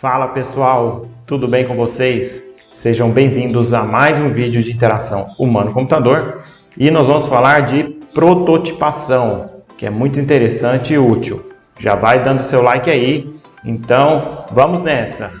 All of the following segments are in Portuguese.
Fala pessoal, tudo bem com vocês? Sejam bem-vindos a mais um vídeo de interação humano-computador e nós vamos falar de prototipação, que é muito interessante e útil. Já vai dando seu like aí, então vamos nessa!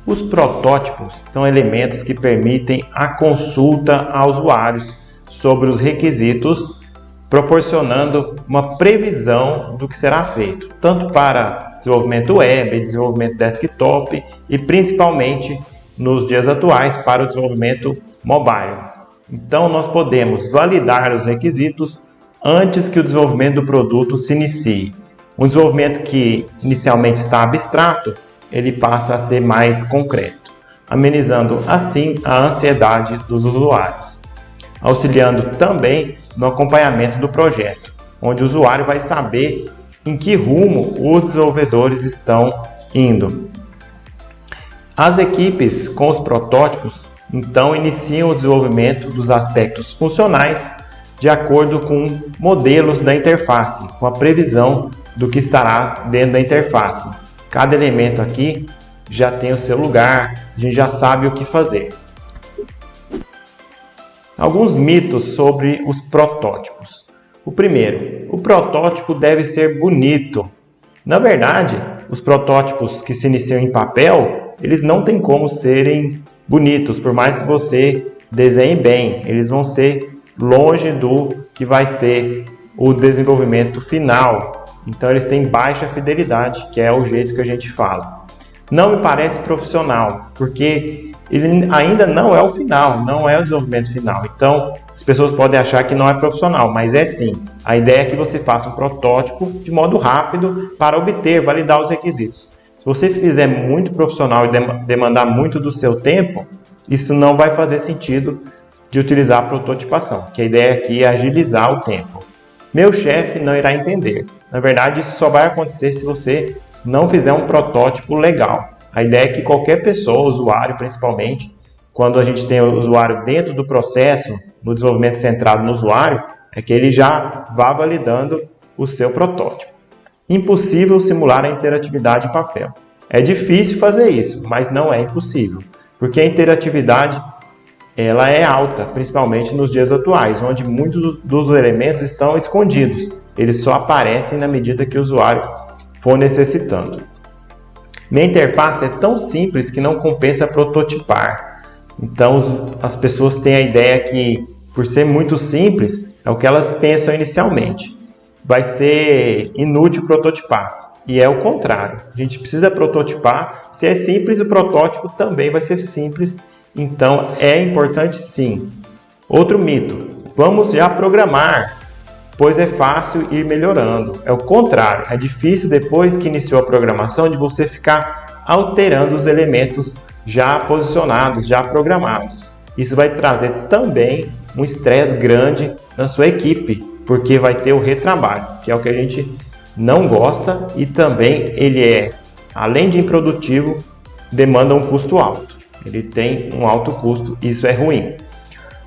Os protótipos são elementos que permitem a consulta a usuários sobre os requisitos, proporcionando uma previsão do que será feito, tanto para desenvolvimento web, desenvolvimento desktop e principalmente nos dias atuais para o desenvolvimento mobile. Então nós podemos validar os requisitos antes que o desenvolvimento do produto se inicie. Um desenvolvimento que inicialmente está abstrato, ele passa a ser mais concreto, amenizando assim a ansiedade dos usuários, auxiliando também no acompanhamento do projeto, onde o usuário vai saber em que rumo os desenvolvedores estão indo. As equipes com os protótipos, então, iniciam o desenvolvimento dos aspectos funcionais de acordo com modelos da interface, com a previsão do que estará dentro da interface. Cada elemento aqui já tem o seu lugar, a gente já sabe o que fazer. Alguns mitos sobre os protótipos. O primeiro, o protótipo deve ser bonito. Na verdade, os protótipos que se iniciam em papel, eles não têm como serem bonitos, por mais que você desenhe bem, eles vão ser longe do que vai ser o desenvolvimento final. Então eles têm baixa fidelidade, que é o jeito que a gente fala. Não me parece profissional, porque ele ainda não é o final, não é o desenvolvimento final. Então as pessoas podem achar que não é profissional, mas é sim. A ideia é que você faça um protótipo de modo rápido para obter, validar os requisitos. Se você fizer muito profissional e demandar muito do seu tempo, isso não vai fazer sentido de utilizar a prototipação, que a ideia aqui é agilizar o tempo. Meu chefe não irá entender. Na verdade, isso só vai acontecer se você não fizer um protótipo legal. A ideia é que qualquer pessoa, usuário principalmente, quando a gente tem o usuário dentro do processo, no desenvolvimento centrado no usuário, é que ele já vá validando o seu protótipo. Impossível simular a interatividade em papel. É difícil fazer isso, mas não é impossível, porque a interatividade ela é alta, principalmente nos dias atuais, onde muitos dos elementos estão escondidos. Eles só aparecem na medida que o usuário for necessitando. Minha interface é tão simples que não compensa prototipar. Então as pessoas têm a ideia que, por ser muito simples, é o que elas pensam inicialmente. Vai ser inútil prototipar. E é o contrário. A gente precisa prototipar. Se é simples, o protótipo também vai ser simples. Então é importante sim. Outro mito. Vamos já programar, pois é fácil ir melhorando. É o contrário. É difícil depois que iniciou a programação de você ficar alterando os elementos já posicionados, já programados. Isso vai trazer também um estresse grande na sua equipe, porque vai ter o retrabalho, que é o que a gente não gosta e também ele é, além de improdutivo, demanda um custo alto. Ele tem um alto custo, isso é ruim.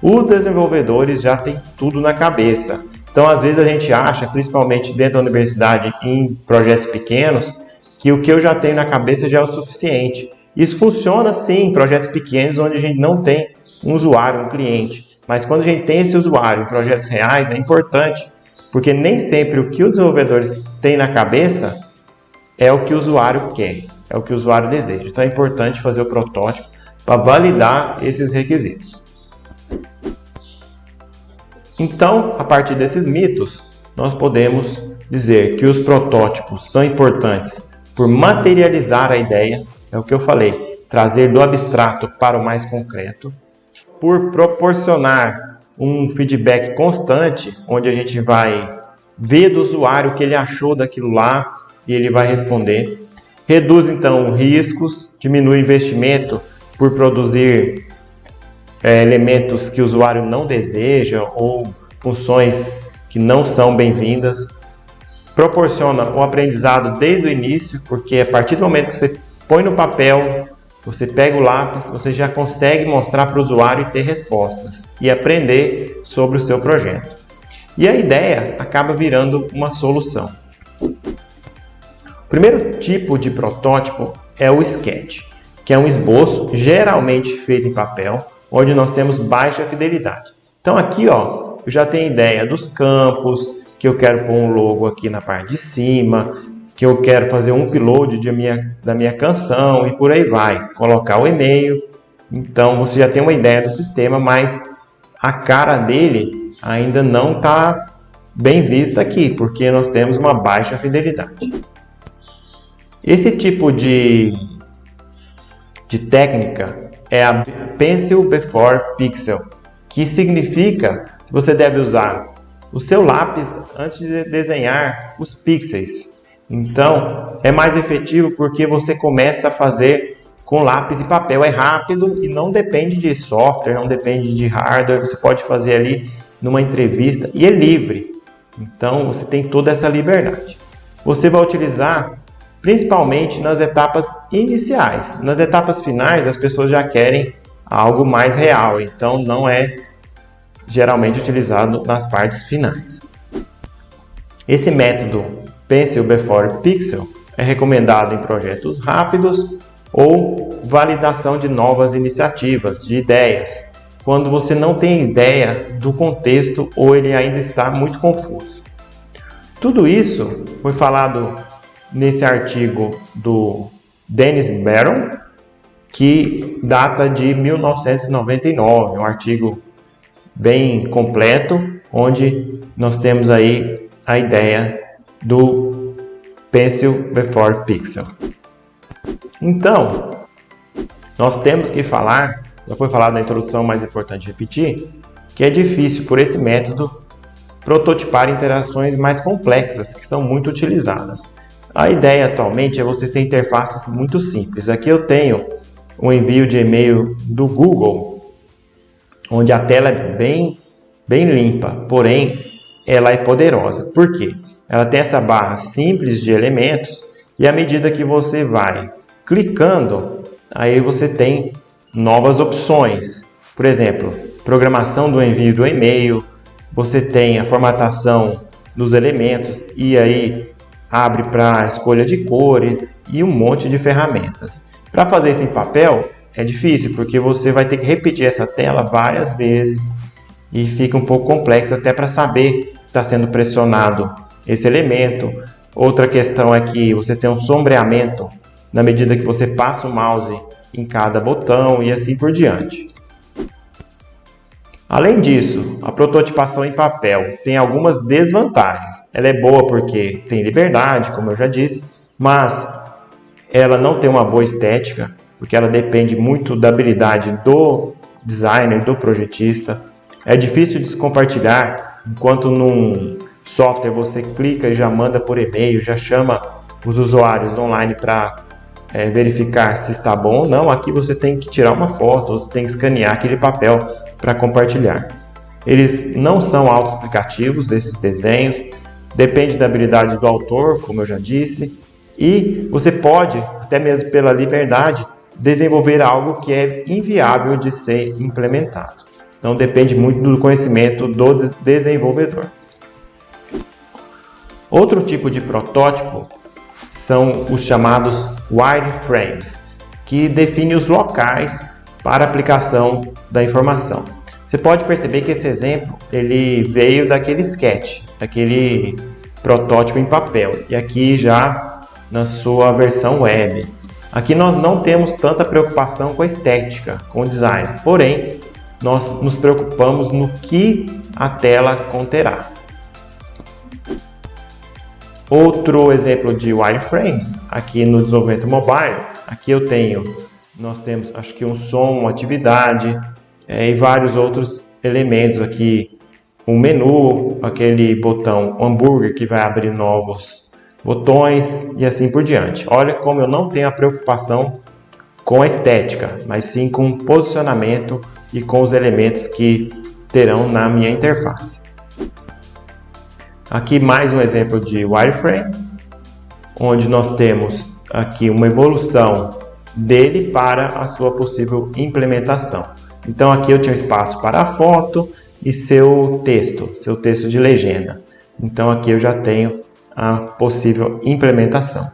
Os desenvolvedores já têm tudo na cabeça. Então, às vezes a gente acha, principalmente dentro da universidade, em projetos pequenos, que o que eu já tenho na cabeça já é o suficiente. Isso funciona sim em projetos pequenos, onde a gente não tem um usuário, um cliente. Mas quando a gente tem esse usuário em projetos reais, é importante, porque nem sempre o que os desenvolvedores têm na cabeça é o que o usuário quer, é o que o usuário deseja. Então é importante fazer o protótipo para validar esses requisitos. Então, a partir desses mitos, nós podemos dizer que os protótipos são importantes por materializar a ideia, é o que eu falei, trazer do abstrato para o mais concreto, por proporcionar um feedback constante, onde a gente vai ver do usuário o que ele achou daquilo lá e ele vai responder. Reduz então riscos, diminui o investimento por produzir elementos que o usuário não deseja ou funções que não são bem-vindas. Proporciona um aprendizado desde o início, porque a partir do momento que você põe no papel, você pega o lápis, você já consegue mostrar para o usuário e ter respostas e aprender sobre o seu projeto. E a ideia acaba virando uma solução. O primeiro tipo de protótipo é o sketch, que é um esboço geralmente feito em papel, onde nós temos baixa fidelidade. Então aqui, ó, eu já tenho ideia dos campos, que eu quero pôr um logo aqui na parte de cima, que eu quero fazer um upload da minha canção e por aí vai, colocar o e-mail. Então você já tem uma ideia do sistema, mas a cara dele ainda não está bem vista aqui, porque nós temos uma baixa fidelidade. Esse tipo de técnica é a Pencil Before Pixel, que significa que você deve usar o seu lápis antes de desenhar os pixels. Então, é mais efetivo porque você começa a fazer com lápis e papel. É rápido e não depende de software, não depende de hardware. Você pode fazer ali numa entrevista e é livre. Então, você tem toda essa liberdade. Você vai utilizar principalmente nas etapas iniciais. Nas etapas finais, as pessoas já querem algo mais real. Então, não é geralmente utilizado nas partes finais. Esse método Pencil Before Pixel é recomendado em projetos rápidos ou validação de novas iniciativas, de ideias, quando você não tem ideia do contexto ou ele ainda está muito confuso. Tudo isso foi falado nesse artigo do Dennis Barron, que data de 1999, um artigo bem completo, onde nós temos aí a ideia do Pencil Before Pixel. Então, nós temos que falar, já foi falado na introdução, mas é importante repetir, que é difícil por esse método prototipar interações mais complexas, que são muito utilizadas. A ideia atualmente é você ter interfaces muito simples. Aqui eu tenho um envio de e-mail do Google, onde a tela é bem limpa, porém ela é poderosa. Por quê? Ela tem essa barra simples de elementos e à medida que você vai clicando, aí você tem novas opções. Por exemplo, programação do envio do e-mail, você tem a formatação dos elementos e aí abre para a escolha de cores e um monte de ferramentas. Para fazer isso em papel é difícil, porque você vai ter que repetir essa tela várias vezes e fica um pouco complexo até para saber que está sendo pressionado esse elemento. Outra questão é que você tem um sombreamento na medida que você passa o mouse em cada botão e assim por diante. Além disso, a prototipação em papel tem algumas desvantagens. Ela é boa porque tem liberdade, como eu já disse, mas ela não tem uma boa estética, porque ela depende muito da habilidade do designer, do projetista. É difícil de se compartilhar, enquanto num software você clica e já manda por e-mail, já chama os usuários online para verificar se está bom ou não. Aqui você tem que tirar uma foto, você tem que escanear aquele papel para compartilhar. Eles não são autoexplicativos, esses desenhos, depende da habilidade do autor, como eu já disse, e você pode, até mesmo pela liberdade, desenvolver algo que é inviável de ser implementado. Então depende muito do conhecimento do desenvolvedor. Outro tipo de protótipo são os chamados wireframes, que definem os locais para a aplicação da informação. Você pode perceber que esse exemplo ele veio daquele sketch, daquele protótipo em papel, e aqui já na sua versão web. Aqui nós não temos tanta preocupação com a estética, com o design, porém nós nos preocupamos no que a tela conterá. Outro exemplo de wireframes, aqui no desenvolvimento mobile, aqui nós temos acho que um som, uma atividade e vários outros elementos aqui, um menu, aquele botão hambúrguer que vai abrir novos botões e assim por diante. Olha como eu não tenho a preocupação com a estética, mas sim com o posicionamento e com os elementos que terão na minha interface. Aqui mais um exemplo de wireframe, onde nós temos aqui uma evolução dele para a sua possível implementação. Então aqui eu tinha espaço para a foto e seu texto de legenda. Então aqui eu já tenho a possível implementação.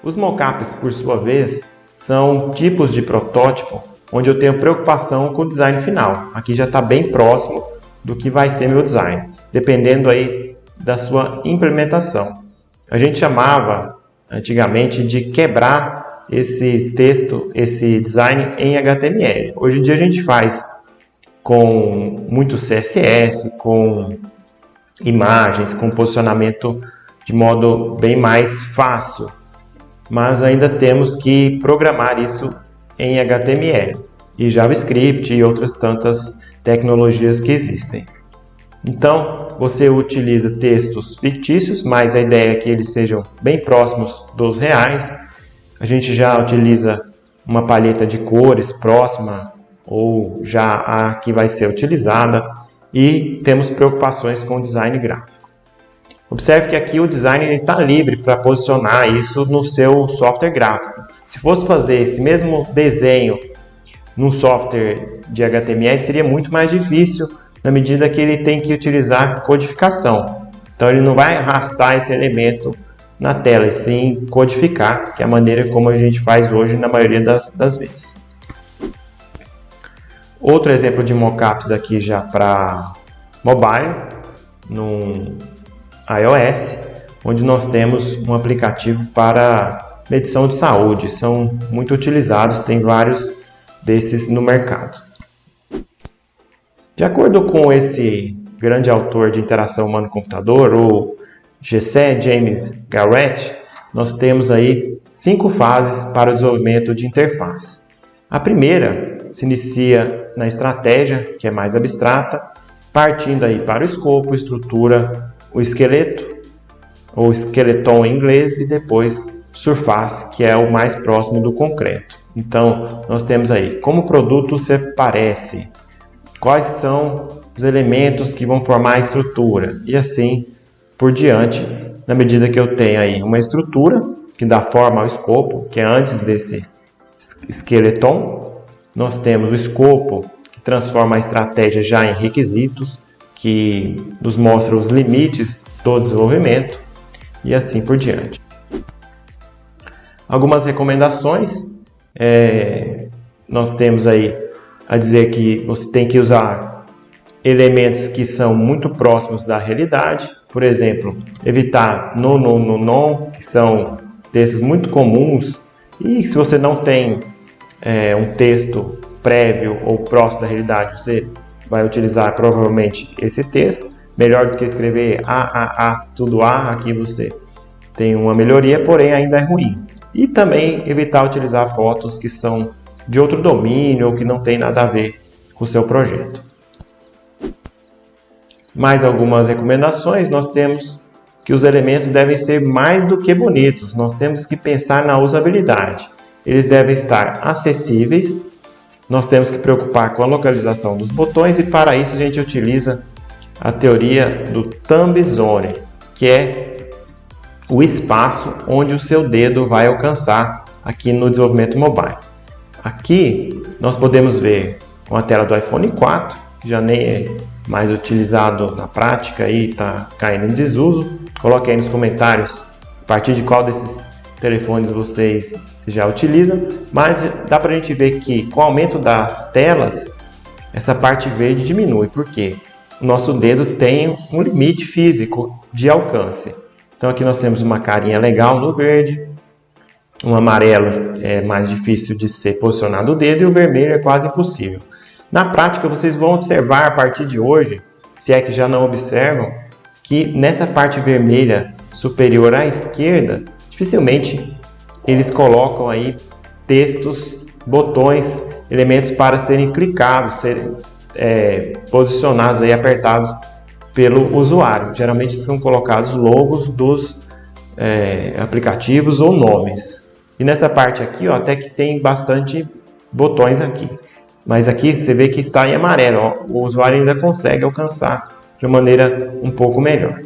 Os mockups, por sua vez, são tipos de protótipo onde eu tenho preocupação com o design final. Aqui já está bem próximo do que vai ser meu design, dependendo aí da sua implementação. A gente chamava antigamente de quebrar esse texto, esse design em HTML. Hoje em dia a gente faz com muito CSS, com imagens, com posicionamento de modo bem mais fácil, mas ainda temos que programar isso em HTML e JavaScript e outras tantas tecnologias que existem. Então, você utiliza textos fictícios, mas a ideia é que eles sejam bem próximos dos reais. A gente já utiliza uma paleta de cores próxima ou já a que vai ser utilizada e temos preocupações com o design gráfico. Observe que aqui o design está livre para posicionar isso no seu software gráfico. Se fosse fazer esse mesmo desenho num software de HTML, seria muito mais difícil, na medida que ele tem que utilizar codificação. Então ele não vai arrastar esse elemento na tela, e sim codificar, que é a maneira como a gente faz hoje na maioria das vezes. Outro exemplo de mockups aqui já para mobile, no iOS, onde nós temos um aplicativo para medição de saúde. São muito utilizados, tem vários desses no mercado. De acordo com esse grande autor de interação humano-computador, o G.C. James Garrett, nós temos aí 5 fases para o desenvolvimento de interface. A primeira se inicia na estratégia, que é mais abstrata, partindo aí para o escopo, estrutura, o esqueleto, ou esqueleton em inglês, e depois surface, que é o mais próximo do concreto. Então, nós temos aí como o produto se parece, quais são os elementos que vão formar a estrutura, e assim por diante, na medida que eu tenho aí uma estrutura que dá forma ao escopo, que é antes desse esqueleton, nós temos o escopo, que transforma a estratégia já em requisitos, que nos mostra os limites do desenvolvimento, e assim por diante. Algumas recomendações, nós temos aí a dizer que você tem que usar elementos que são muito próximos da realidade, por exemplo, evitar non, que são textos muito comuns, e se você não tem um texto prévio ou próximo da realidade, você vai utilizar provavelmente esse texto, melhor do que escrever tudo aqui você tem uma melhoria, porém ainda é ruim. E também evitar utilizar fotos que são de outro domínio ou que não tem nada a ver com o seu projeto. Mais algumas recomendações, nós temos que os elementos devem ser mais do que bonitos, nós temos que pensar na usabilidade. Eles devem estar acessíveis, nós temos que preocupar com a localização dos botões e para isso a gente utiliza a teoria do thumb zone, que é o espaço onde o seu dedo vai alcançar aqui no desenvolvimento mobile. Aqui nós podemos ver uma tela do iPhone 4, que já nem é mais utilizado na prática e está caindo em desuso. Coloque aí nos comentários a partir de qual desses telefones vocês já utilizam, mas dá para a gente ver que com o aumento das telas, essa parte verde diminui, porque o nosso dedo tem um limite físico de alcance. Então aqui nós temos uma carinha legal no verde, um amarelo é mais difícil de ser posicionado o dedo e o vermelho é quase impossível. Na prática vocês vão observar a partir de hoje, se é que já não observam, que nessa parte vermelha superior à esquerda, dificilmente eles colocam aí textos, botões, elementos para serem clicados, serem posicionados, aí, apertados pelo usuário. Geralmente são colocados logos dos aplicativos ou nomes. E nessa parte aqui, ó, até que tem bastante botões aqui. Mas aqui você vê que está em amarelo, ó, o usuário ainda consegue alcançar de uma maneira um pouco melhor.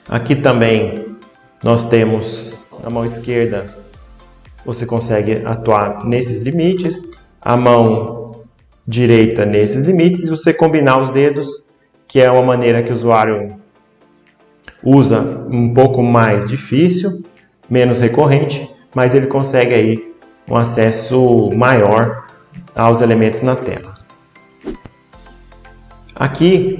Aqui também nós temos na mão esquerda, você consegue atuar nesses limites, a mão direita nesses limites, e você combinar os dedos, que é uma maneira que o usuário usa um pouco mais difícil, menos recorrente, mas ele consegue aí um acesso maior aos elementos na tela. Aqui,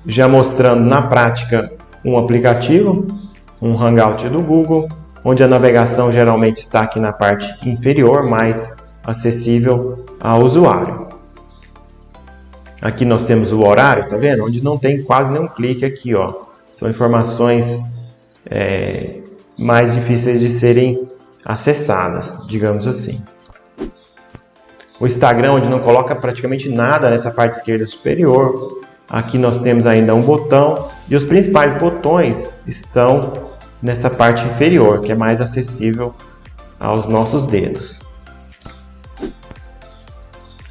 já mostrando na prática um aplicativo, um Hangout do Google, onde a navegação geralmente está aqui na parte inferior, mais acessível ao usuário. Aqui nós temos o horário, tá vendo? Onde não tem quase nenhum clique aqui, ó. São informações mais difíceis de serem acessadas, digamos assim. O Instagram, onde não coloca praticamente nada nessa parte esquerda superior. Aqui nós temos ainda um botão e os principais botões estão nessa parte inferior, que é mais acessível aos nossos dedos.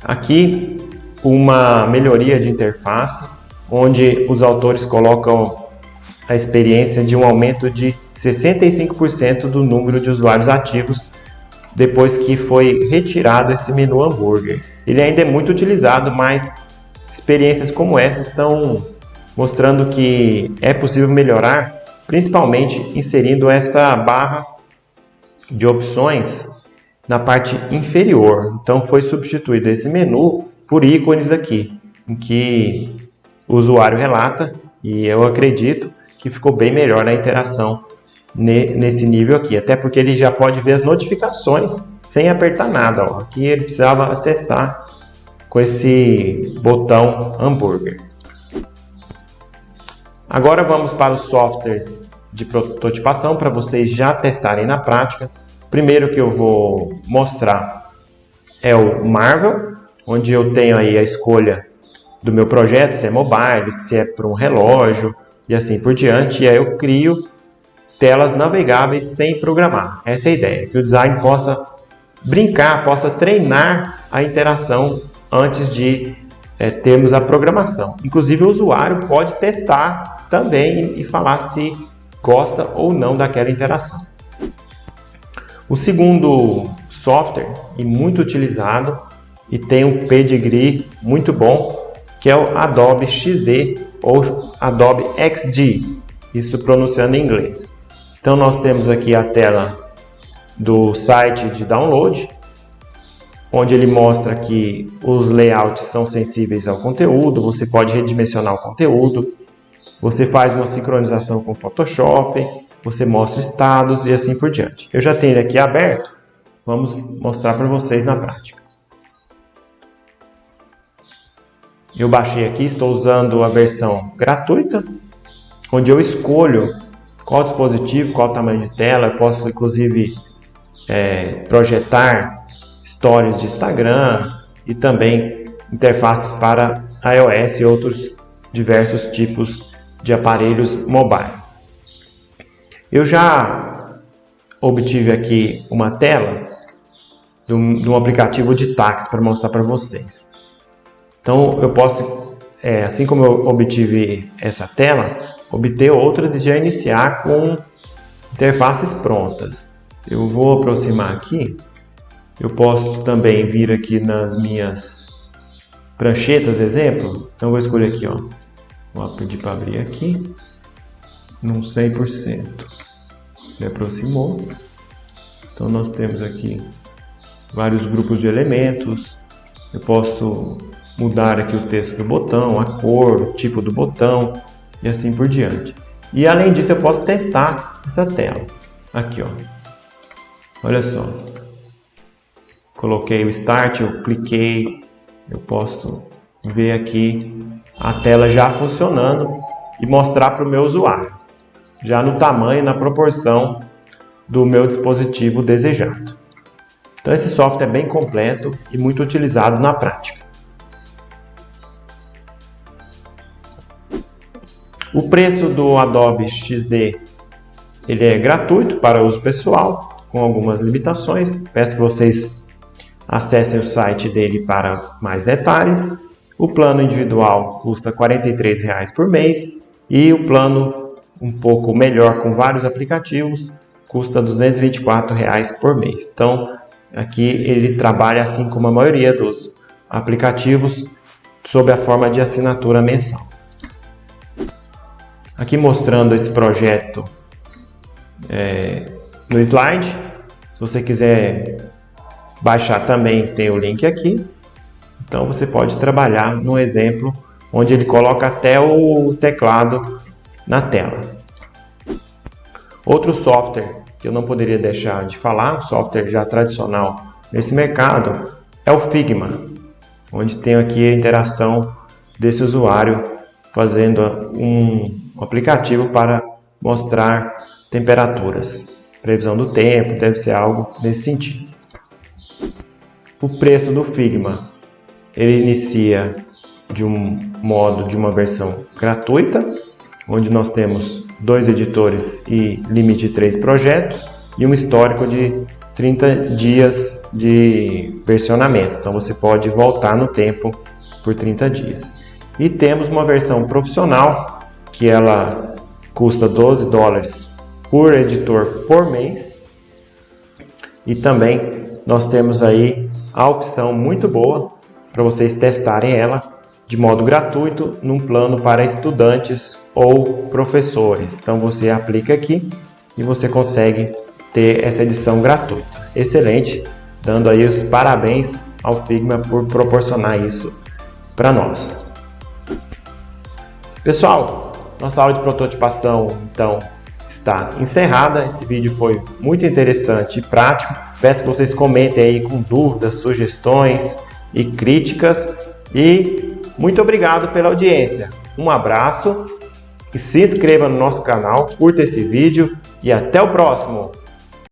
Aqui uma melhoria de interface, onde os autores colocam a experiência de um aumento de 65% do número de usuários ativos depois que foi retirado esse menu hambúrguer. Ele ainda é muito utilizado, mas experiências como essa estão mostrando que é possível melhorar, principalmente inserindo essa barra de opções na parte inferior. Então foi substituído esse menu por ícones aqui, em que o usuário relata, e eu acredito que ficou bem melhor a interação nesse nível aqui, até porque ele já pode ver as notificações sem apertar nada. Ó. Aqui ele precisava acessar com esse botão hambúrguer. Agora vamos para os softwares de prototipação para vocês já testarem na prática. O primeiro que eu vou mostrar é o Marvel, onde eu tenho aí a escolha do meu projeto, se é mobile, se é para um relógio e assim por diante. E aí eu crio telas navegáveis sem programar. Essa é a ideia, que o design possa brincar, possa treinar a interação antes de termos a programação. Inclusive o usuário pode testar também e falar se gosta ou não daquela interação. O segundo software, e muito utilizado, e tem um pedigree muito bom, que é o Adobe XD ou Adobe XD, isso pronunciando em inglês. Então nós temos aqui a tela do site de download, onde ele mostra que os layouts são sensíveis ao conteúdo, você pode redimensionar o conteúdo, você faz uma sincronização com o Photoshop, você mostra estados e assim por diante. Eu já tenho ele aqui aberto, vamos mostrar para vocês na prática. Eu baixei aqui, estou usando a versão gratuita, onde eu escolho qual dispositivo, qual tamanho de tela. Eu posso inclusive projetar stories de Instagram e também interfaces para iOS e outros diversos tipos de aparelhos mobile. Eu já obtive aqui uma tela de um aplicativo de táxi para mostrar para vocês. Então eu posso, assim como eu obtive essa tela, obter outras e já iniciar com interfaces prontas. Eu vou aproximar aqui. Eu posso também vir aqui nas minhas pranchetas, exemplo. Então eu vou escolher aqui, ó. Vou pedir para abrir aqui. Num 100%. Ele aproximou. Então nós temos aqui vários grupos de elementos. Eu posso mudar aqui o texto do botão, a cor, o tipo do botão e assim por diante. E além disso eu posso testar essa tela. Aqui, ó. Olha só. Coloquei o Start, eu cliquei, eu posso ver aqui a tela já funcionando e mostrar para o meu usuário, já no tamanho e na proporção do meu dispositivo desejado. Então esse software é bem completo e muito utilizado na prática. O preço do Adobe XD ele é gratuito para uso pessoal, com algumas limitações. Peço que vocês acessem o site dele para mais detalhes. O plano individual custa R$ 43,00 por mês e o plano um pouco melhor com vários aplicativos custa R$ 224,00 por mês. Então aqui ele trabalha assim como a maioria dos aplicativos sob a forma de assinatura mensal. Aqui mostrando esse projeto no slide. Se você quiser baixar também, tem o link aqui. Então você pode trabalhar no exemplo onde ele coloca até o teclado na tela. Outro software que eu não poderia deixar de falar, um software já tradicional nesse mercado, é o Figma, onde tem aqui a interação desse usuário fazendo um aplicativo para mostrar temperaturas. Previsão do tempo, deve ser algo nesse sentido. O preço do Figma, ele inicia de um modo de uma versão gratuita, onde nós temos 2 editores e limite de 3 projetos e um histórico de 30 dias de versionamento. Então você pode voltar no tempo por 30 dias. E temos uma versão profissional, que ela custa $12 por editor por mês. E também nós temos aí a opção muito boa para vocês testarem ela de modo gratuito num plano para estudantes ou professores. Então você aplica aqui e você consegue ter essa edição gratuita. Excelente, dando aí os parabéns ao Figma por proporcionar isso para nós. Pessoal, nossa aula de prototipação então está encerrada. Esse vídeo foi muito interessante e prático. Peço que vocês comentem aí com dúvidas, sugestões e críticas. E muito obrigado pela audiência. Um abraço e se inscreva no nosso canal, curta esse vídeo e até o próximo!